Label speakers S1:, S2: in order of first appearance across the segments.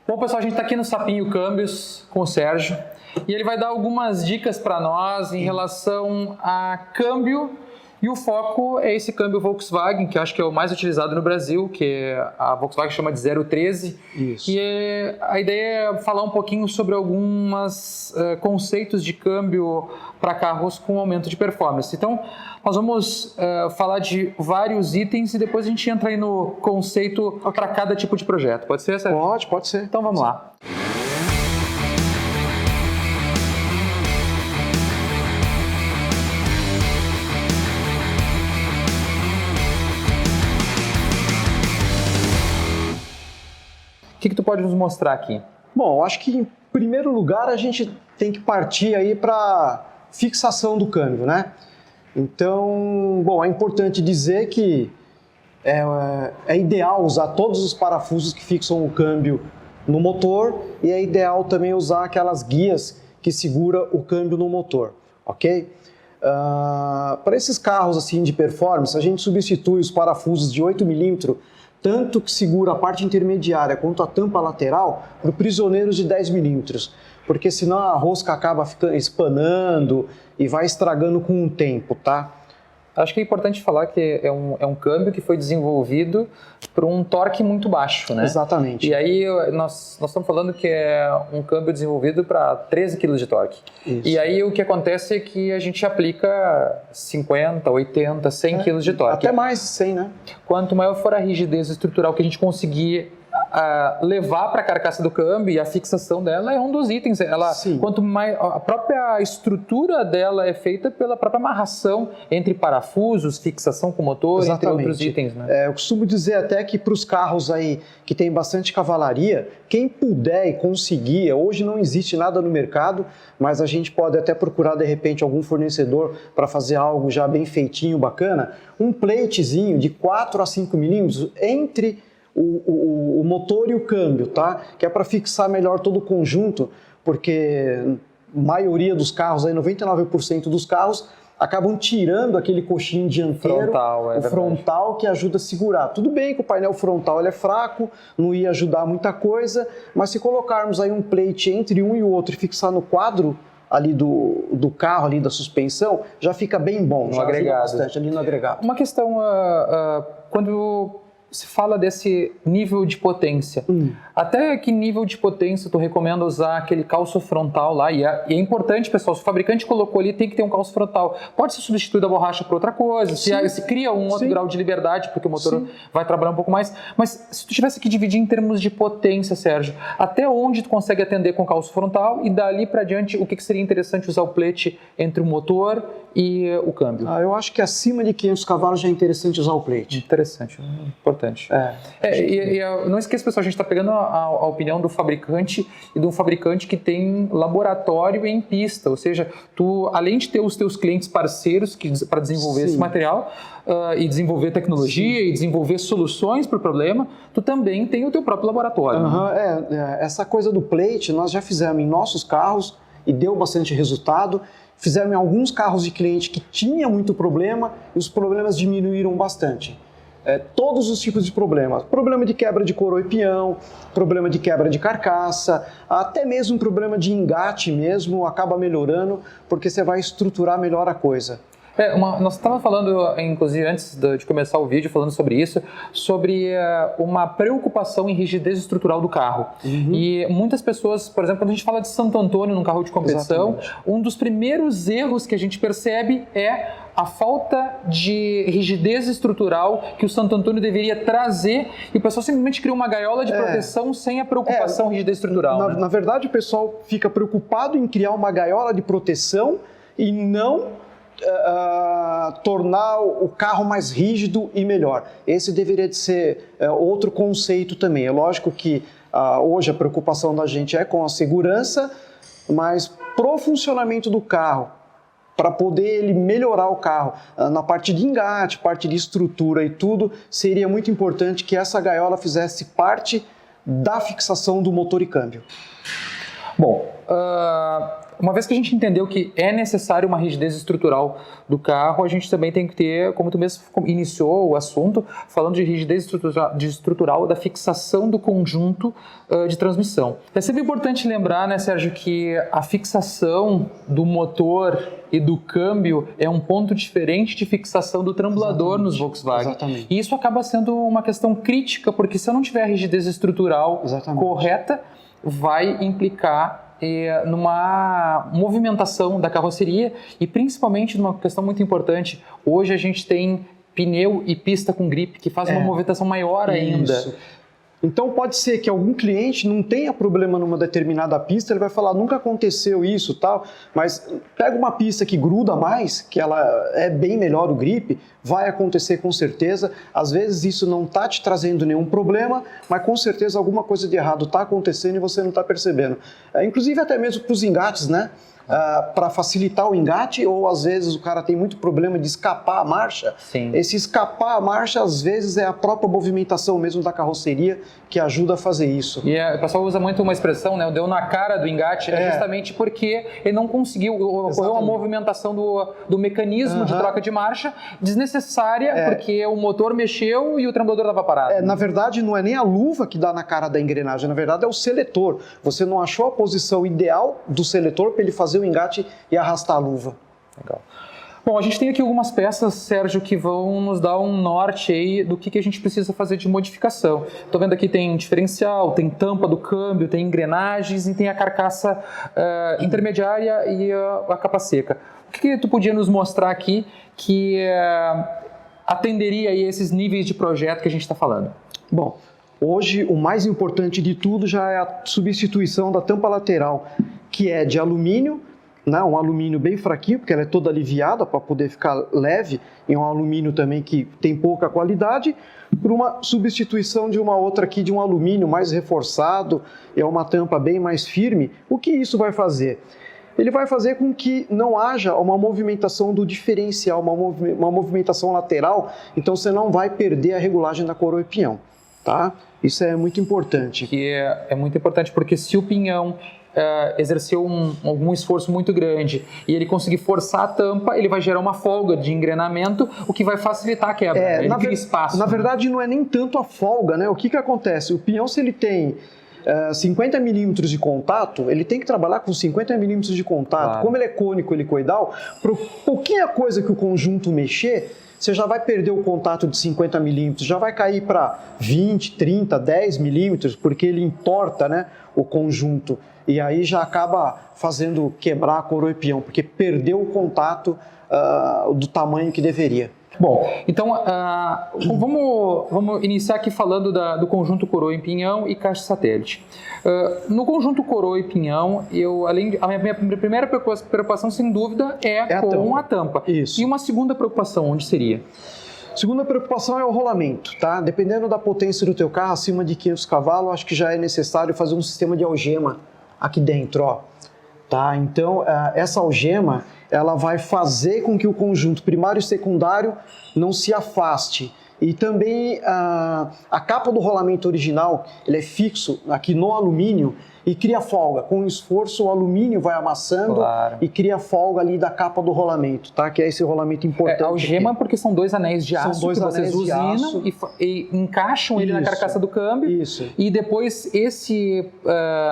S1: Bom, pessoal, a gente está aqui no Sapinho Câmbios com o Sérgio e ele vai dar algumas dicas para nós em relação a câmbio, e o foco é esse câmbio Volkswagen, que eu acho que é o mais utilizado no Brasil, que a Volkswagen chama de 013.
S2: Isso.
S1: E a ideia é falar um pouquinho sobre alguns conceitos de câmbio para carros com aumento de performance. Então, nós vamos falar de vários itens e depois a gente entra aí no conceito para cada tipo de projeto. Pode ser, Sérgio?
S2: Pode ser.
S1: Então vamos lá. O que tu pode nos mostrar aqui?
S2: Bom, eu acho que em primeiro lugar a gente tem que partir aí para fixação do câmbio, né? Então, bom, é importante dizer que é ideal usar todos os parafusos que fixam o câmbio no motor e é ideal também usar aquelas guias que segura o câmbio no motor, ok? Para esses carros assim de performance, a gente substitui os parafusos de 8 mm, tanto que segura a parte intermediária quanto a tampa lateral, por prisioneiros de 10 mm, porque senão a rosca acaba ficando espanando e vai estragando com o tempo, tá?
S1: Acho que é importante falar que é um câmbio que foi desenvolvido por um torque muito baixo, né?
S2: Exatamente.
S1: E aí nós estamos falando que é um câmbio desenvolvido para 13 kg de torque.
S2: Isso.
S1: E aí o que acontece é que a gente aplica 50, 80, 100 kg de torque.
S2: Até mais de 100, né?
S1: Quanto maior for a rigidez estrutural que a gente conseguir levar para a carcaça do câmbio, e a fixação dela é um dos itens. Quanto mais a própria estrutura dela é feita pela própria amarração entre parafusos, fixação com motor,
S2: exatamente,
S1: entre outros itens, né?
S2: Eu costumo dizer até que para os carros aí que tem bastante cavalaria, quem puder e conseguir, hoje não existe nada no mercado, mas a gente pode até procurar de repente algum fornecedor para fazer algo já bem feitinho, bacana, um platezinho de 4 a 5 milímetros entre o motor e o câmbio, tá? Que é para fixar melhor todo o conjunto, porque a maioria dos carros, aí 99% dos carros, acabam tirando aquele coxinho dianteiro, o frontal, que ajuda a segurar. Tudo bem que o painel frontal ele é fraco, não ia ajudar muita coisa, mas se colocarmos aí um plate entre um e o outro e fixar no quadro ali do carro, ali da suspensão, já fica bem bom,
S1: no
S2: já
S1: agregado.
S2: ajuda bastante ali no agregado.
S1: Uma questão, quando se fala desse nível de potência, até que nível de potência tu recomenda usar aquele calço frontal lá? E é importante, pessoal, se o fabricante colocou ali, tem que ter um calço frontal. Pode ser substituído a borracha por outra coisa, se cria um outro grau de liberdade, porque o motor vai trabalhar um pouco mais. Mas se tu tivesse que dividir em termos de potência, Sérgio, até onde tu consegue atender com o calço frontal, e dali para diante, o que seria interessante usar o plate entre o motor e o câmbio?
S2: Eu acho que acima de 500 cavalos já é interessante usar o plate.
S1: Interessante, importante. Não esqueça, pessoal, a gente está pegando a opinião do fabricante e de um fabricante que tem laboratório em pista, ou seja, tu, além de ter os teus clientes parceiros para desenvolver esse material e desenvolver tecnologia e desenvolver soluções para o problema, tu também tem o teu próprio laboratório.
S2: Essa coisa do plate nós já fizemos em nossos carros e deu bastante resultado. Fizemos em alguns carros de cliente que tinha muito problema e os problemas diminuíram bastante. Todos os tipos de problemas. Problema de quebra de coroa e peão, problema de quebra de carcaça, até mesmo problema de engate mesmo, acaba melhorando porque você vai estruturar melhor a coisa.
S1: Nós estávamos falando, inclusive antes de começar o vídeo, falando sobre isso, sobre uma preocupação em rigidez estrutural do carro. E muitas pessoas, por exemplo, quando a gente fala de Santo Antônio num carro de competição, um dos primeiros erros que a gente percebe é a falta de rigidez estrutural que o Santo Antônio deveria trazer, e o pessoal simplesmente cria uma gaiola de proteção sem a preocupação em rigidez estrutural.
S2: Na verdade, o pessoal fica preocupado em criar uma gaiola de proteção e não tornar o carro mais rígido e melhor. Esse deveria de ser outro conceito também. É lógico que hoje a preocupação da gente é com a segurança, mas pro funcionamento do carro, para poder ele melhorar o carro na parte de engate, parte de estrutura e tudo, seria muito importante que essa gaiola fizesse parte da fixação do motor e câmbio.
S1: Bom, uma vez que a gente entendeu que é necessário uma rigidez estrutural do carro, a gente também tem que ter, como tu mesmo iniciou o assunto, falando de rigidez estrutural da fixação do conjunto de transmissão. É sempre importante lembrar, né, Sérgio, que a fixação do motor e do câmbio é um ponto diferente de fixação do trambulador nos Volkswagen.
S2: Exatamente.
S1: E isso acaba sendo uma questão crítica, porque se eu não tiver a rigidez estrutural correta, vai implicar numa movimentação da carroceria e principalmente numa questão muito importante. Hoje a gente tem pneu e pista com gripe que faz uma movimentação maior ainda.
S2: Isso. Então pode ser que algum cliente não tenha problema numa determinada pista, ele vai falar, nunca aconteceu isso, tal, mas pega uma pista que gruda mais, que ela é bem melhor o grip, vai acontecer com certeza. Às vezes isso não está te trazendo nenhum problema, mas com certeza alguma coisa de errado está acontecendo e você não está percebendo. Inclusive até mesmo para os engates, né? Para facilitar o engate, ou às vezes o cara tem muito problema de escapar a marcha.
S1: Sim.
S2: Esse escapar a marcha, às vezes, é a própria movimentação mesmo da carroceria que ajuda a fazer isso.
S1: E o pessoal usa muito uma expressão, né? O deu na cara do engate, justamente porque ele não conseguiu, ocorreu uma movimentação do mecanismo de troca de marcha desnecessária, porque o motor mexeu e o trambulador estava parado.
S2: Na verdade, não é nem a luva que dá na cara da engrenagem, na verdade é o seletor. Você não achou a posição ideal do seletor para ele fazer o engate e arrastar a luva.
S1: Legal. Bom, a gente tem aqui algumas peças, Sérgio, que vão nos dar um norte aí do que a gente precisa fazer de modificação. Estou vendo aqui tem diferencial, tem tampa do câmbio, tem engrenagens e tem a carcaça intermediária e a capa seca. O que tu podia nos mostrar aqui que atenderia aí esses níveis de projeto que a gente está falando?
S2: Bom, hoje o mais importante de tudo já é a substituição da tampa lateral, que é de alumínio, né, um alumínio bem fraquinho, porque ela é toda aliviada para poder ficar leve, e um alumínio também que tem pouca qualidade, por uma substituição de uma outra aqui de um alumínio mais reforçado, é uma tampa bem mais firme. O que isso vai fazer? Ele vai fazer com que não haja uma movimentação do diferencial, uma movimentação lateral, então você não vai perder a regulagem da coroa e pinhão, tá? Isso é muito importante.
S1: Que é muito importante, porque se o pinhão exerceu algum esforço muito grande e ele conseguir forçar a tampa, ele vai gerar uma folga de engrenamento, o que vai facilitar a quebra. Ele cria espaço.
S2: Na verdade, não é nem tanto a folga, né? O que acontece? O pinhão, se ele tem 50 milímetros de contato, ele tem que trabalhar com 50 milímetros de contato. Claro. Como ele é cônico helicoidal, por pouquinha coisa que o conjunto mexer, você já vai perder o contato de 50 milímetros, já vai cair para 20, 30, 10 milímetros, porque ele entorta, né, o conjunto. E aí já acaba fazendo quebrar a coroa e pinhão, porque perdeu o contato do tamanho que deveria.
S1: Bom, então vamos iniciar aqui falando do conjunto coroa e pinhão e caixa satélite. No conjunto coroa e pinhão, a minha primeira preocupação, sem dúvida, é com a tampa.
S2: Isso.
S1: E uma segunda preocupação, onde seria?
S2: Segunda preocupação é o rolamento, tá? Dependendo da potência do teu carro, acima de 500 cavalos, acho que já é necessário fazer um sistema de algema aqui dentro, ó. Tá? Então, essa algema, ela vai fazer com que o conjunto primário e secundário não se afaste. E também a capa do rolamento original, ele é fixo aqui no alumínio e cria folga. Com o esforço, o alumínio vai amassando e cria folga ali da capa do rolamento, tá? Que é esse rolamento importante.
S1: Algema porque são dois anéis de aço que vocês usinam e encaixam ele na carcaça do câmbio.
S2: Isso.
S1: E depois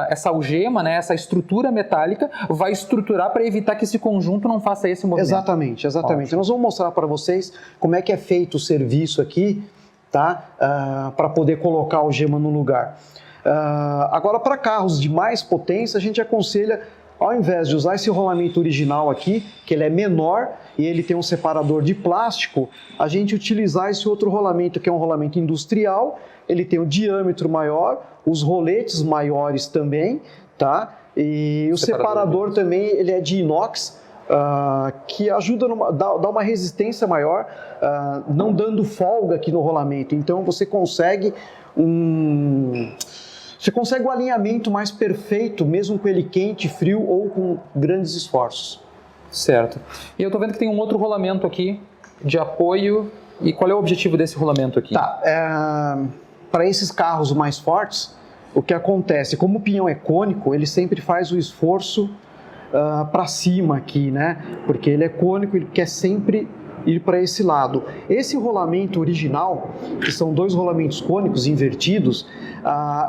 S1: essa algema, né, essa estrutura metálica, vai estruturar para evitar que esse conjunto não faça esse movimento.
S2: Exatamente. Ótimo. Nós vamos mostrar para vocês como é que é feito o serviço aqui, tá? Para poder colocar a algema no lugar. Agora, para carros de mais potência, a gente aconselha, ao invés de usar esse rolamento original aqui, que ele é menor e ele tem um separador de plástico, a gente utilizar esse outro rolamento, que é um rolamento industrial, ele tem um diâmetro maior, os roletes maiores também, tá? E o separador também, ele é de inox, que ajuda a dar uma resistência maior, não dando folga aqui no rolamento. Então, você consegue o alinhamento mais perfeito, mesmo com ele quente, frio ou com grandes esforços.
S1: Certo. E eu estou vendo que tem um outro rolamento aqui de apoio. E qual é o objetivo desse rolamento aqui?
S2: Para esses carros mais fortes, o que acontece? Como o pinhão é cônico, ele sempre faz o esforço para cima aqui, né? Porque ele é cônico, ele quer sempre ir para esse lado. Esse rolamento original, que são 2 rolamentos cônicos invertidos,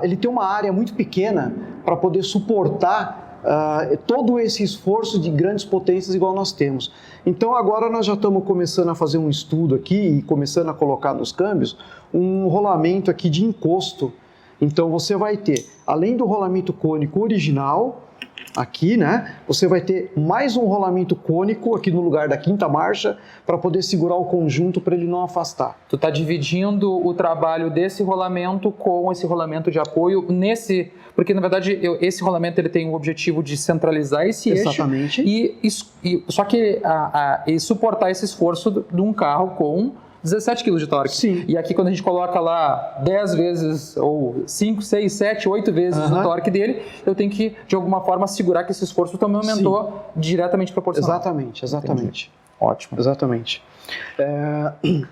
S2: ele tem uma área muito pequena para poder suportar todo esse esforço de grandes potências igual nós temos. Então agora nós já estamos começando a fazer um estudo aqui e começando a colocar nos câmbios um rolamento aqui de encosto. Então você vai ter, além do rolamento cônico original, aqui, né, você vai ter mais um rolamento cônico aqui no lugar da 5ª marcha para poder segurar o conjunto para ele não afastar.
S1: Tu está dividindo o trabalho desse rolamento com esse rolamento de apoio nesse... Porque, na verdade, esse rolamento ele tem o objetivo de centralizar esse
S2: Exatamente.
S1: eixo só que e suportar esse esforço de um carro com 17 kg de torque.
S2: Sim.
S1: E aqui, quando a gente coloca lá 10 vezes, ou 5, 6, 7, 8 vezes o torque dele, eu tenho que, de alguma forma, assegurar que esse esforço também aumentou diretamente proporcional.
S2: Exatamente.
S1: Entendi. Ótimo.
S2: Exatamente.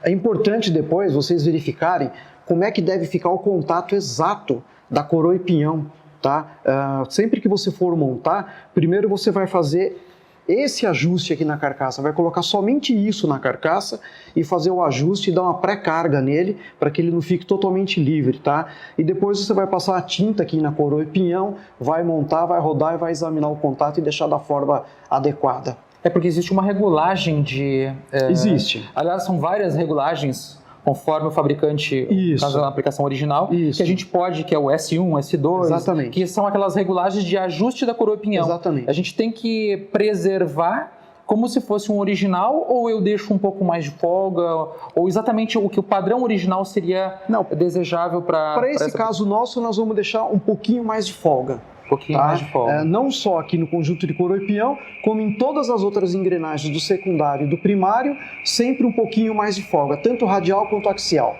S2: É importante depois vocês verificarem como é que deve ficar o contato exato da coroa e pinhão, tá? Sempre que você for montar, primeiro você vai fazer esse ajuste aqui na carcaça, vai colocar somente isso na carcaça e fazer o ajuste e dar uma pré-carga nele para que ele não fique totalmente livre, tá? E depois você vai passar a tinta aqui na coroa e pinhão, vai montar, vai rodar e vai examinar o contato e deixar da forma adequada.
S1: É porque existe uma regulagem de...
S2: Existe.
S1: Aliás, são várias regulagens conforme o fabricante, no caso da aplicação original, que a gente pode, que é o S1, S2,
S2: Exatamente.
S1: Que são aquelas regulagens de ajuste da coroa e pinhão.
S2: Exatamente.
S1: A gente tem que preservar como se fosse um original, ou eu deixo um pouco mais de folga, ou exatamente o que o padrão original seria desejável para...
S2: Para esse caso nosso, nós vamos deixar um pouquinho mais de folga.
S1: Um pouquinho mais de folga.
S2: Não só aqui no conjunto de coroa e pinhão, como em todas as outras engrenagens do secundário e do primário, sempre um pouquinho mais de folga, tanto radial quanto axial.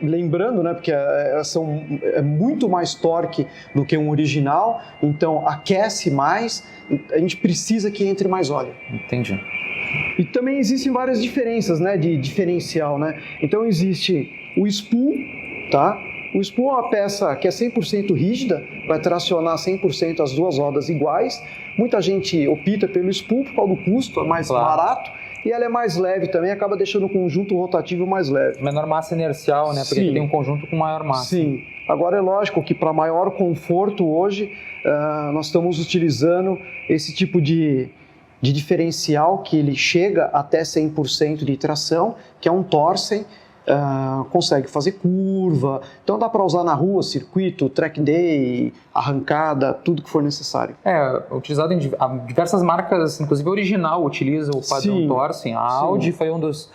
S2: Lembrando, né, porque é muito mais torque do que um original, então aquece mais, a gente precisa que entre mais óleo.
S1: Entendi.
S2: E também existem várias diferenças, né, de diferencial, né? Então existe o spool, tá? O spool é uma peça que é 100% rígida, vai tracionar 100% as 2 rodas iguais. Muita gente opta pelo spool por causa do custo, é mais barato. E ela é mais leve também, acaba deixando o conjunto rotativo mais leve.
S1: Menor massa inercial, né? Porque tem um conjunto com maior massa.
S2: Sim. Agora é lógico que para maior conforto hoje, nós estamos utilizando esse tipo de diferencial que ele chega até 100% de tração, que é um Torsen. Consegue fazer curva, então dá para usar na rua, circuito, track day, arrancada, tudo que for necessário.
S1: Utilizado em diversas marcas, inclusive a original utiliza o padrão Torsen. A Audi foi um dos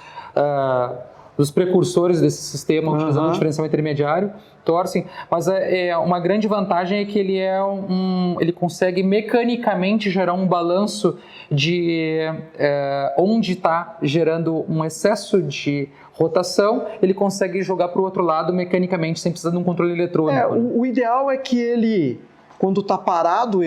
S1: precursores desse sistema, utilizando o diferencial intermediário Torsen, mas uma grande vantagem é que ele consegue mecanicamente gerar um balanço de onde está gerando um excesso de rotação, ele consegue jogar para o outro lado mecanicamente, sem precisar de um controle eletrônico.
S2: O ideal é que ele, quando está parado,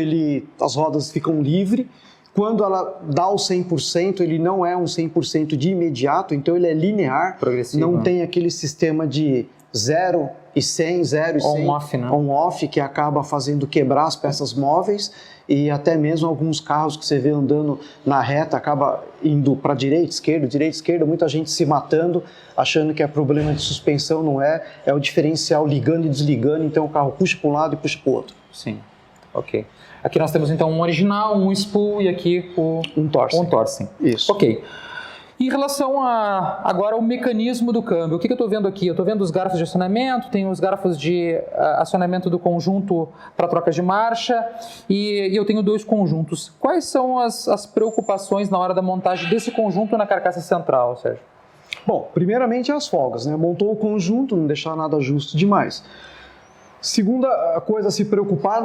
S2: as rodas ficam livres. Quando ela dá o 100%, ele não é um 100% de imediato, então ele é linear,
S1: progressivo,
S2: não tem aquele sistema de 0 e 100, 0 e 100,
S1: on-off, né?
S2: On-off, que acaba fazendo quebrar as peças móveis, e até mesmo alguns carros que você vê andando na reta, acaba indo para direita, esquerda, muita gente se matando, achando que é problema de suspensão, não é o diferencial ligando e desligando, então o carro puxa para um lado e puxa para o outro.
S1: Sim, ok. Aqui nós temos então um original, um spool e aqui
S2: um Torsen.
S1: Isso. Ok. Em relação agora ao mecanismo do câmbio, o que eu estou vendo aqui? Eu estou vendo os garfos de acionamento, tem os garfos de acionamento do conjunto para troca de marcha e eu tenho 2 conjuntos. Quais são as preocupações na hora da montagem desse conjunto na carcaça central, Sérgio?
S2: Bom, primeiramente as folgas, né? Montou o conjunto, não deixar nada justo demais. Segunda coisa a se preocupar,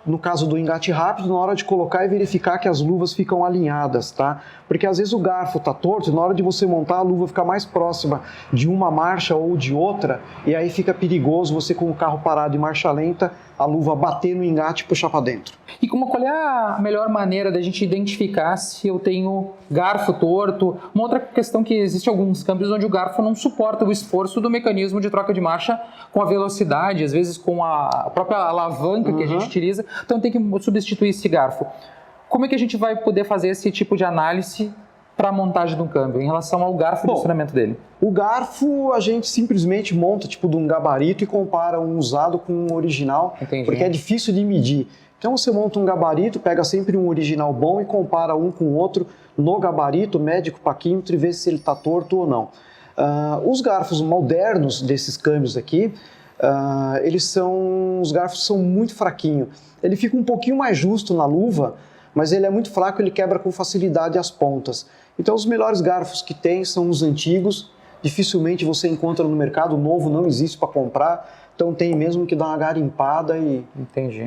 S2: no caso do engate rápido, na hora de colocar e verificar que as luvas ficam alinhadas, tá? Porque às vezes o garfo está torto e na hora de você montar a luva fica mais próxima de uma marcha ou de outra e aí fica perigoso você com o carro parado em marcha lenta, a luva bater no engate e puxar para dentro.
S1: E qual é a melhor maneira da gente identificar se eu tenho garfo torto? Uma outra questão que existe alguns câmbios onde o garfo não suporta o esforço do mecanismo de troca de marcha com a velocidade, às vezes com a própria alavanca que a gente utiliza, então tem que substituir esse garfo. Como é que a gente vai poder fazer esse tipo de análise para a montagem de um câmbio, em relação ao garfo de acionamento dele?
S2: O garfo a gente simplesmente monta tipo de um gabarito e compara um usado com um original,
S1: Entendi.
S2: porque é difícil de medir. Então você monta um gabarito, pega sempre um original bom e compara um com o outro no gabarito, mede com o paquímetro e vê se ele está torto ou não. Os garfos modernos desses câmbios aqui, os garfos são muito fraquinhos. Ele fica um pouquinho mais justo na luva, mas ele é muito fraco, ele quebra com facilidade as pontas. Então os melhores garfos que tem são os antigos, dificilmente você encontra no mercado, o novo não existe para comprar, então tem mesmo que dar uma garimpada e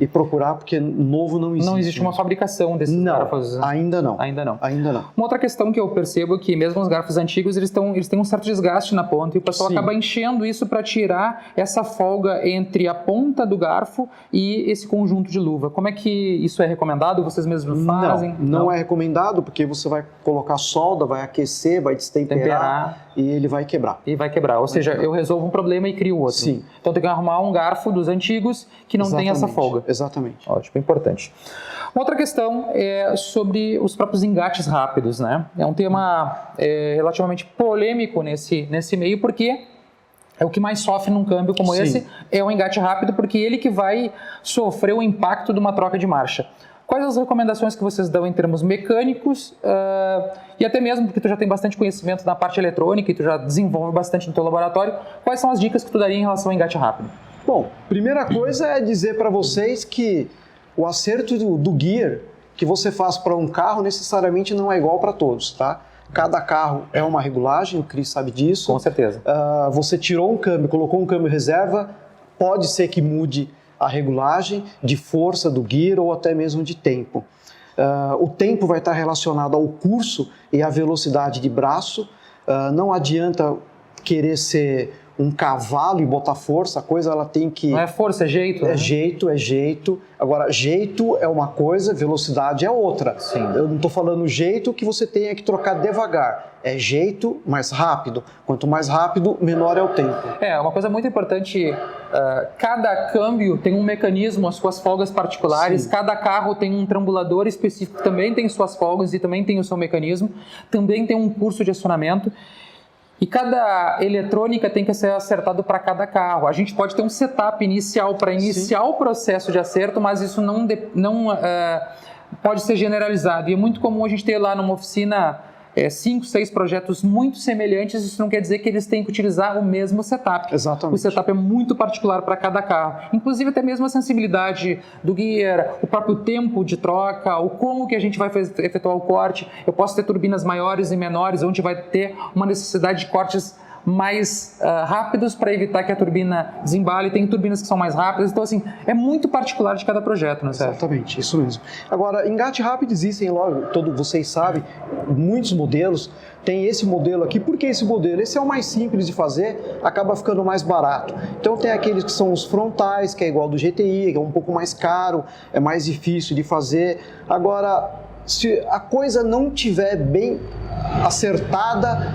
S2: procurar, porque novo não existe.
S1: Não existe uma fabricação desses garfos?
S2: Ainda não.
S1: Ainda não.
S2: Ainda não.
S1: Uma outra questão que eu percebo é que mesmo os garfos antigos, eles têm um certo desgaste na ponta e o pessoal acaba enchendo isso para tirar essa folga entre a ponta do garfo e esse conjunto de luva. Como é que isso é recomendado? Vocês mesmos fazem?
S2: Não é recomendado, porque você vai colocar solda, vai aquecer, vai destemperar e ele vai quebrar.
S1: E vai quebrar. Ou seja, eu resolvo um problema e crio outro.
S2: Sim.
S1: Então tem que arrumar um garfo dos antigos que não tem essa folga.
S2: Exatamente.
S1: Ótimo, importante. Uma outra questão é sobre os próprios engates rápidos, né? É um tema relativamente polêmico nesse meio, porque é o que mais sofre num câmbio como esse, é o engate rápido, porque ele que vai sofrer o impacto de uma troca de marcha. Quais as recomendações que vocês dão em termos mecânicos e até mesmo porque tu já tem bastante conhecimento na parte eletrônica e tu já desenvolve bastante no teu laboratório, quais são as dicas que tu daria em relação ao engate rápido?
S2: Bom, primeira coisa é dizer para vocês que o acerto do gear que você faz para um carro necessariamente não é igual para todos, tá? Cada carro é uma regulagem, o Cris sabe disso.
S1: Com certeza.
S2: Você tirou um câmbio, colocou um câmbio reserva, pode ser que mude a regulagem de força do gear ou até mesmo de tempo. O tempo vai estar relacionado ao curso e à velocidade de braço. Não adianta querer ser um cavalo e botar força, a coisa ela tem que...
S1: Não é força, é jeito.
S2: É jeito, é jeito. Agora, jeito é uma coisa, velocidade é outra.
S1: Sim.
S2: Eu não estou falando jeito que você tenha que trocar devagar. É jeito mais rápido. Quanto mais rápido, menor é o tempo.
S1: Uma coisa muito importante, cada câmbio tem um mecanismo, as suas folgas particulares,
S2: Sim.
S1: Cada carro tem um trambulador específico, também tem suas folgas e também tem o seu mecanismo, também tem um curso de acionamento. E cada eletrônica tem que ser acertado para cada carro. A gente pode ter um setup inicial para iniciar o processo de acerto, mas isso não pode ser generalizado. E é muito comum a gente ter lá numa oficina 5, 6 projetos muito semelhantes, isso não quer dizer que eles têm que utilizar o mesmo setup.
S2: Exatamente.
S1: O setup é muito particular para cada carro. Inclusive até mesmo a sensibilidade do gear, o próprio tempo de troca, o como que a gente vai efetuar o corte. Eu posso ter turbinas maiores e menores, onde vai ter uma necessidade de cortes mais rápidos para evitar que a turbina desembale. Tem turbinas que são mais rápidas. Então, assim, é muito particular de cada projeto, né, Sérgio?
S2: Exatamente, isso mesmo. Agora, engate rápido existem, logo, vocês sabem, muitos modelos. Tem esse modelo aqui. Por que esse modelo? Esse é o mais simples de fazer, acaba ficando mais barato. Então, tem aqueles que são os frontais, que é igual do GTI, que é um pouco mais caro, é mais difícil de fazer. Agora, se a coisa não tiver bem acertada,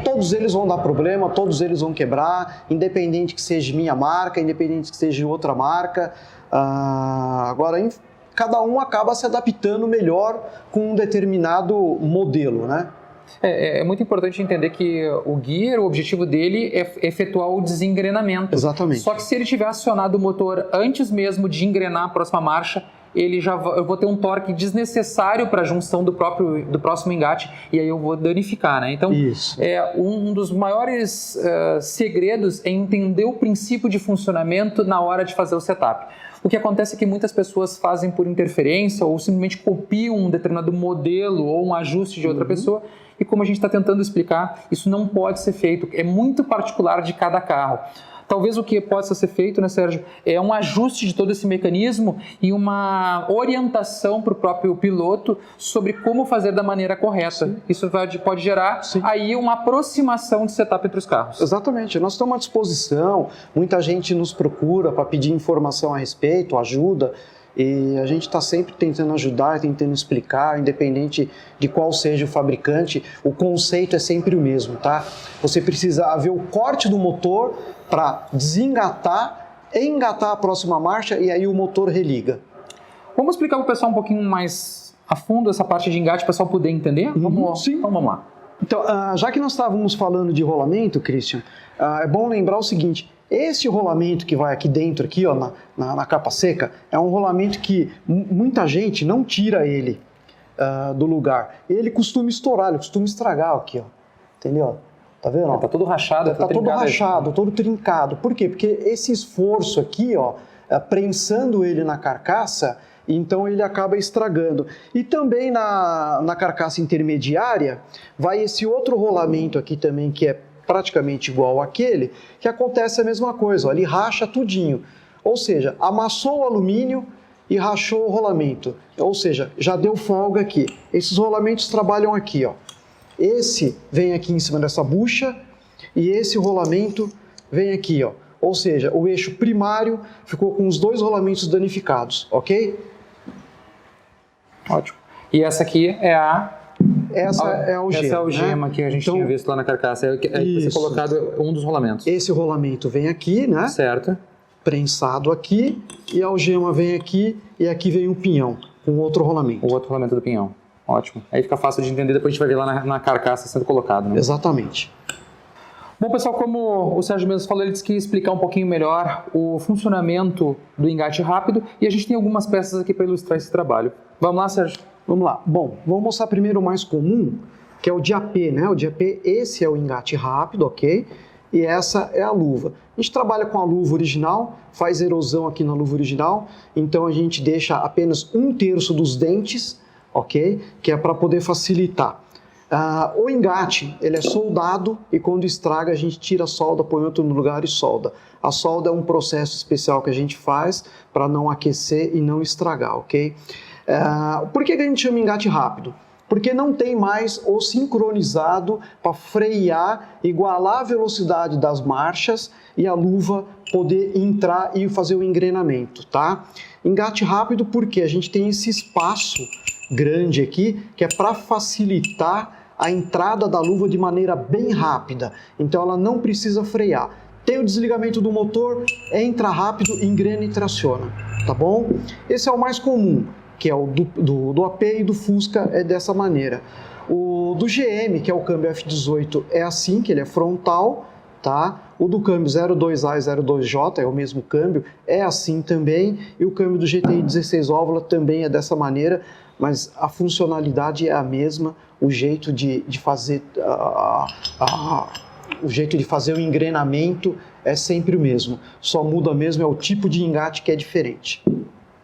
S2: todos eles vão dar problema, todos eles vão quebrar, independente que seja minha marca, independente que seja outra marca. Agora, cada um acaba se adaptando melhor com um determinado modelo, né?
S1: É muito importante entender que o gear, o objetivo dele é efetuar o desengrenamento.
S2: Exatamente.
S1: Só que se ele tiver acionado o motor antes mesmo de engrenar a próxima marcha, eu vou ter um torque desnecessário para a junção do próximo engate e aí eu vou danificar, né? Então, um dos maiores segredos é entender o princípio de funcionamento na hora de fazer o setup. O que acontece é que muitas pessoas fazem por interferência ou simplesmente copiam um determinado modelo ou um ajuste de outra pessoa e, como a gente está tentando explicar, isso não pode ser feito, é muito particular de cada carro. Talvez o que possa ser feito, né, Sérgio, é um ajuste de todo esse mecanismo e uma orientação para o próprio piloto sobre como fazer da maneira correta. Sim. Isso pode gerar aí uma aproximação de setup entre os carros.
S2: Exatamente. Nós estamos à disposição, muita gente nos procura para pedir informação a respeito, ajuda. E a gente está sempre tentando ajudar, tentando explicar, independente de qual seja o fabricante, o conceito é sempre o mesmo, tá? Você precisa ver o corte do motor para desengatar, engatar a próxima marcha e aí o motor religa.
S1: Vamos explicar para o pessoal um pouquinho mais a fundo essa parte de engate para o pessoal poder entender?
S2: Sim.
S1: Então vamos lá.
S2: Então, já que nós estávamos falando de rolamento, Christian, é bom lembrar o seguinte: esse rolamento que vai aqui dentro, aqui, ó, na capa seca, é um rolamento que muita gente não tira ele do lugar. Ele costuma estourar, ele costuma estragar aqui, ó. Entendeu? Tá vendo?
S1: Tá todo rachado.
S2: Tá todo rachado, todo trincado. Por quê? Porque esse esforço aqui, ó, prensando ele na carcaça, então ele acaba estragando. E também na carcaça intermediária, vai esse outro rolamento aqui também, que é praticamente igual àquele, que acontece a mesma coisa, ó, ele racha tudinho. Ou seja, amassou o alumínio e rachou o rolamento. Ou seja, já deu folga aqui. Esses rolamentos trabalham aqui, ó. Esse vem aqui em cima dessa bucha e esse rolamento vem aqui, ó. Ou seja, o eixo primário ficou com os dois rolamentos danificados,
S1: Ótimo. E essa aqui é a...
S2: Essa é a algema.
S1: Essa é a algema, né? Que a gente tinha visto lá na carcaça. Aí vai ser colocado um dos rolamentos.
S2: Esse rolamento vem aqui, né?
S1: Certo.
S2: Prensado aqui, e a algema vem aqui, e aqui vem o pinhão, com outro rolamento.
S1: O outro rolamento do pinhão. Ótimo. Aí fica fácil de entender, depois a gente vai ver lá na carcaça sendo colocado, né?
S2: Exatamente.
S1: Bom, pessoal, como o Sérgio mesmo falou, ele disse que ia explicar um pouquinho melhor o funcionamento do engate rápido, e a gente tem algumas peças aqui para ilustrar esse trabalho. Vamos lá, Sérgio?
S2: Vamos lá. Bom, vamos mostrar primeiro o mais comum, que é o de AP, né? O de AP, esse é o engate rápido, ok? E essa é a luva. A gente trabalha com a luva original, faz erosão aqui na luva original, então a gente deixa apenas 1/3 dos dentes, ok? Que é para poder facilitar. O engate, ele é soldado e quando estraga a gente tira a solda, põe outro no lugar e solda. A solda é um processo especial que a gente faz para não aquecer e não estragar, ok? Por que a gente chama engate rápido? Porque não tem mais o sincronizado para frear, igualar a velocidade das marchas e a luva poder entrar e fazer o engrenamento, tá? Engate rápido porque a gente tem esse espaço grande aqui que é para facilitar a entrada da luva de maneira bem rápida. Então ela não precisa frear. Tem o desligamento do motor, entra rápido, engrena e traciona, tá bom? Esse é o mais comum, que é o do AP e do Fusca, é dessa maneira. O do GM, que é o câmbio F18, é assim, que ele é frontal, tá? O do câmbio 02A e 02J, é o mesmo câmbio, é assim também. E o câmbio do GTI 16 válvula também é dessa maneira, mas a funcionalidade é a mesma, o jeito de fazer o jeito de fazer o engrenamento é sempre o mesmo. Só muda mesmo é o tipo de engate que é diferente.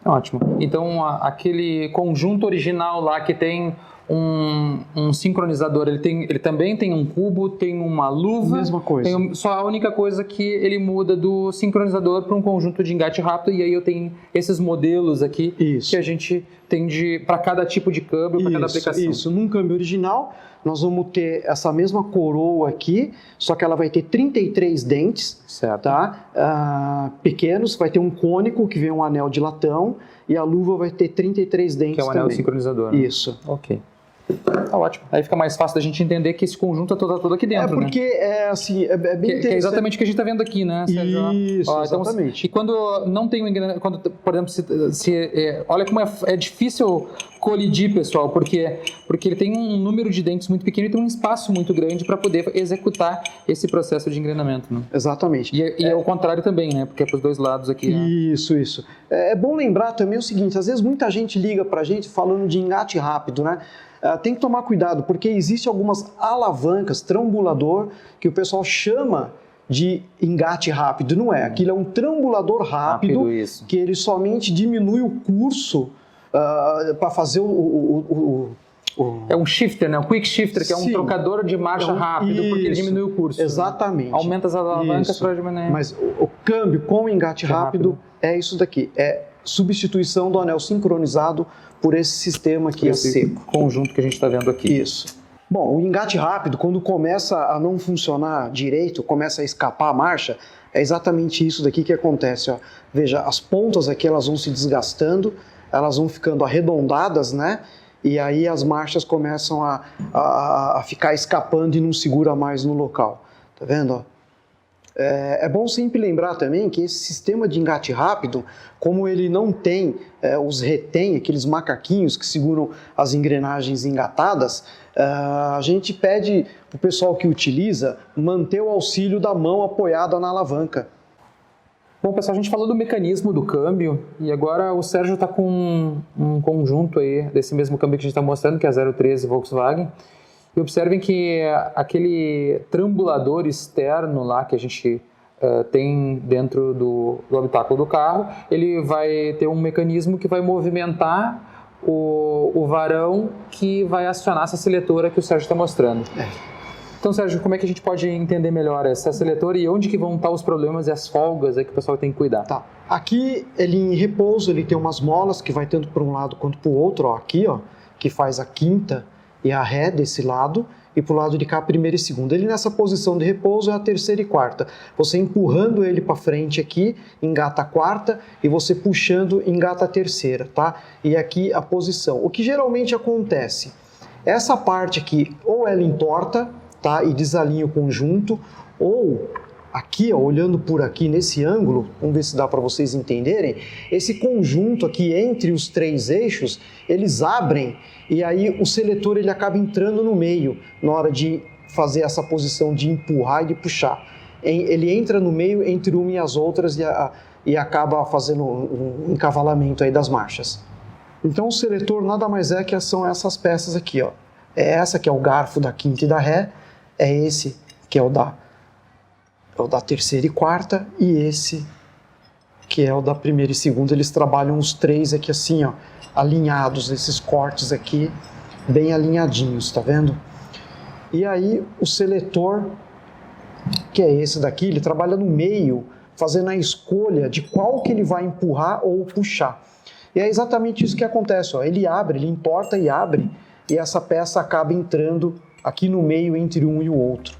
S1: Ótimo. Então, aquele conjunto original lá que tem um sincronizador, ele também tem um cubo, tem uma luva.
S2: Mesma coisa.
S1: Só a única coisa que ele muda do sincronizador para um conjunto de engate rápido, e aí eu tenho esses modelos aqui que a gente tem para cada tipo de câmbio, para cada aplicação.
S2: Isso, num câmbio original, nós vamos ter essa mesma coroa aqui, só que ela vai ter 33 dentes,
S1: certo.
S2: Tá? Pequenos, vai ter um cônico que vem um anel de latão, e a luva vai ter 33 dentes também.
S1: Que é o anel sincronizador. Né?
S2: Isso.
S1: Ok. Tá ótimo. Aí fica mais fácil da gente entender que esse conjunto tá todo aqui dentro,
S2: né? Porque é bem interessante.
S1: Que é exatamente o que a gente está vendo aqui, né, Sérgio?
S2: Isso, exatamente.
S1: Então, e quando não tem quando, por exemplo, olha como é difícil colidir, pessoal, porque ele tem um número de dentes muito pequeno e tem um espaço muito grande para poder executar esse processo de engrenamento, né?
S2: Exatamente.
S1: E é o contrário também, né? Porque é para os dois lados aqui.
S2: Isso, né? Isso. É bom lembrar também o seguinte, às vezes muita gente liga para a gente falando de engate rápido, né? Tem que tomar cuidado, porque existem algumas alavancas, trambulador, que o pessoal chama de engate rápido. Não é, aquilo é um trambulador rápido que ele somente diminui o curso para fazer
S1: É um shifter, né? Um quick shifter, que é um trocador de marcha rápido, porque ele diminui o curso.
S2: Exatamente.
S1: Né? Aumenta as alavancas para diminuir.
S2: Mas o câmbio com engate rápido é isso daqui, é substituição do anel sincronizado por esse sistema aqui, esse seco.
S1: Conjunto que a gente está vendo aqui.
S2: Isso. Bom, o engate rápido, quando começa a não funcionar direito, começa a escapar a marcha, é exatamente isso daqui que acontece. Ó. Veja, as pontas aqui elas vão se desgastando, elas vão ficando arredondadas, né? E aí as marchas começam a ficar escapando e não segura mais no local. Tá vendo? Ó? É bom sempre lembrar também que esse sistema de engate rápido, como ele não tem os retém, aqueles macaquinhos que seguram as engrenagens engatadas, a gente pede para o pessoal que utiliza manter o auxílio da mão apoiada na alavanca.
S1: Bom, pessoal, a gente falou do mecanismo do câmbio e agora o Sérgio está com um conjunto aí desse mesmo câmbio que a gente está mostrando, que é a 013 Volkswagen. E observem que aquele trambulador externo lá que a gente tem dentro do habitáculo do carro, ele vai ter um mecanismo que vai movimentar o varão que vai acionar essa seletora que o Sérgio está mostrando. Então, Sérgio, como é que a gente pode entender melhor essa seletora e onde que vão estar os problemas e as folgas aí que o pessoal tem que cuidar?
S2: Tá. Aqui, ele em repouso, ele tem umas molas que vai tanto para um lado quanto para o outro, ó, aqui, ó, que faz a quinta e a ré desse lado, e para o lado de cá a primeira e segunda. Ele nessa posição de repouso é a terceira e quarta. Você empurrando ele para frente aqui, engata a quarta, e você puxando, engata a terceira, tá? E aqui a posição. O que geralmente acontece? Essa parte aqui, ou ela entorta, tá? E desalinha o conjunto, ou aqui, ó, olhando por aqui nesse ângulo, vamos ver se dá para vocês entenderem, esse conjunto aqui entre os três eixos, eles abrem e aí o seletor ele acaba entrando no meio na hora de fazer essa posição de empurrar e de puxar. Ele entra no meio entre uma e as outras e acaba fazendo um encavalamento aí das marchas. Então o seletor nada mais é que são essas peças aqui, ó. É essa que é o garfo da quinta e da ré, é esse que é o da terceira e quarta, e esse que é o da primeira e segunda. Eles trabalham os três aqui assim, ó, alinhados, esses cortes aqui bem alinhadinhos, tá vendo? E aí o seletor, que é esse daqui, ele trabalha no meio, fazendo a escolha de qual que ele vai empurrar ou puxar. E é exatamente isso que acontece, ó. Ele abre, ele entorta e abre, e essa peça acaba entrando aqui no meio entre um e o outro.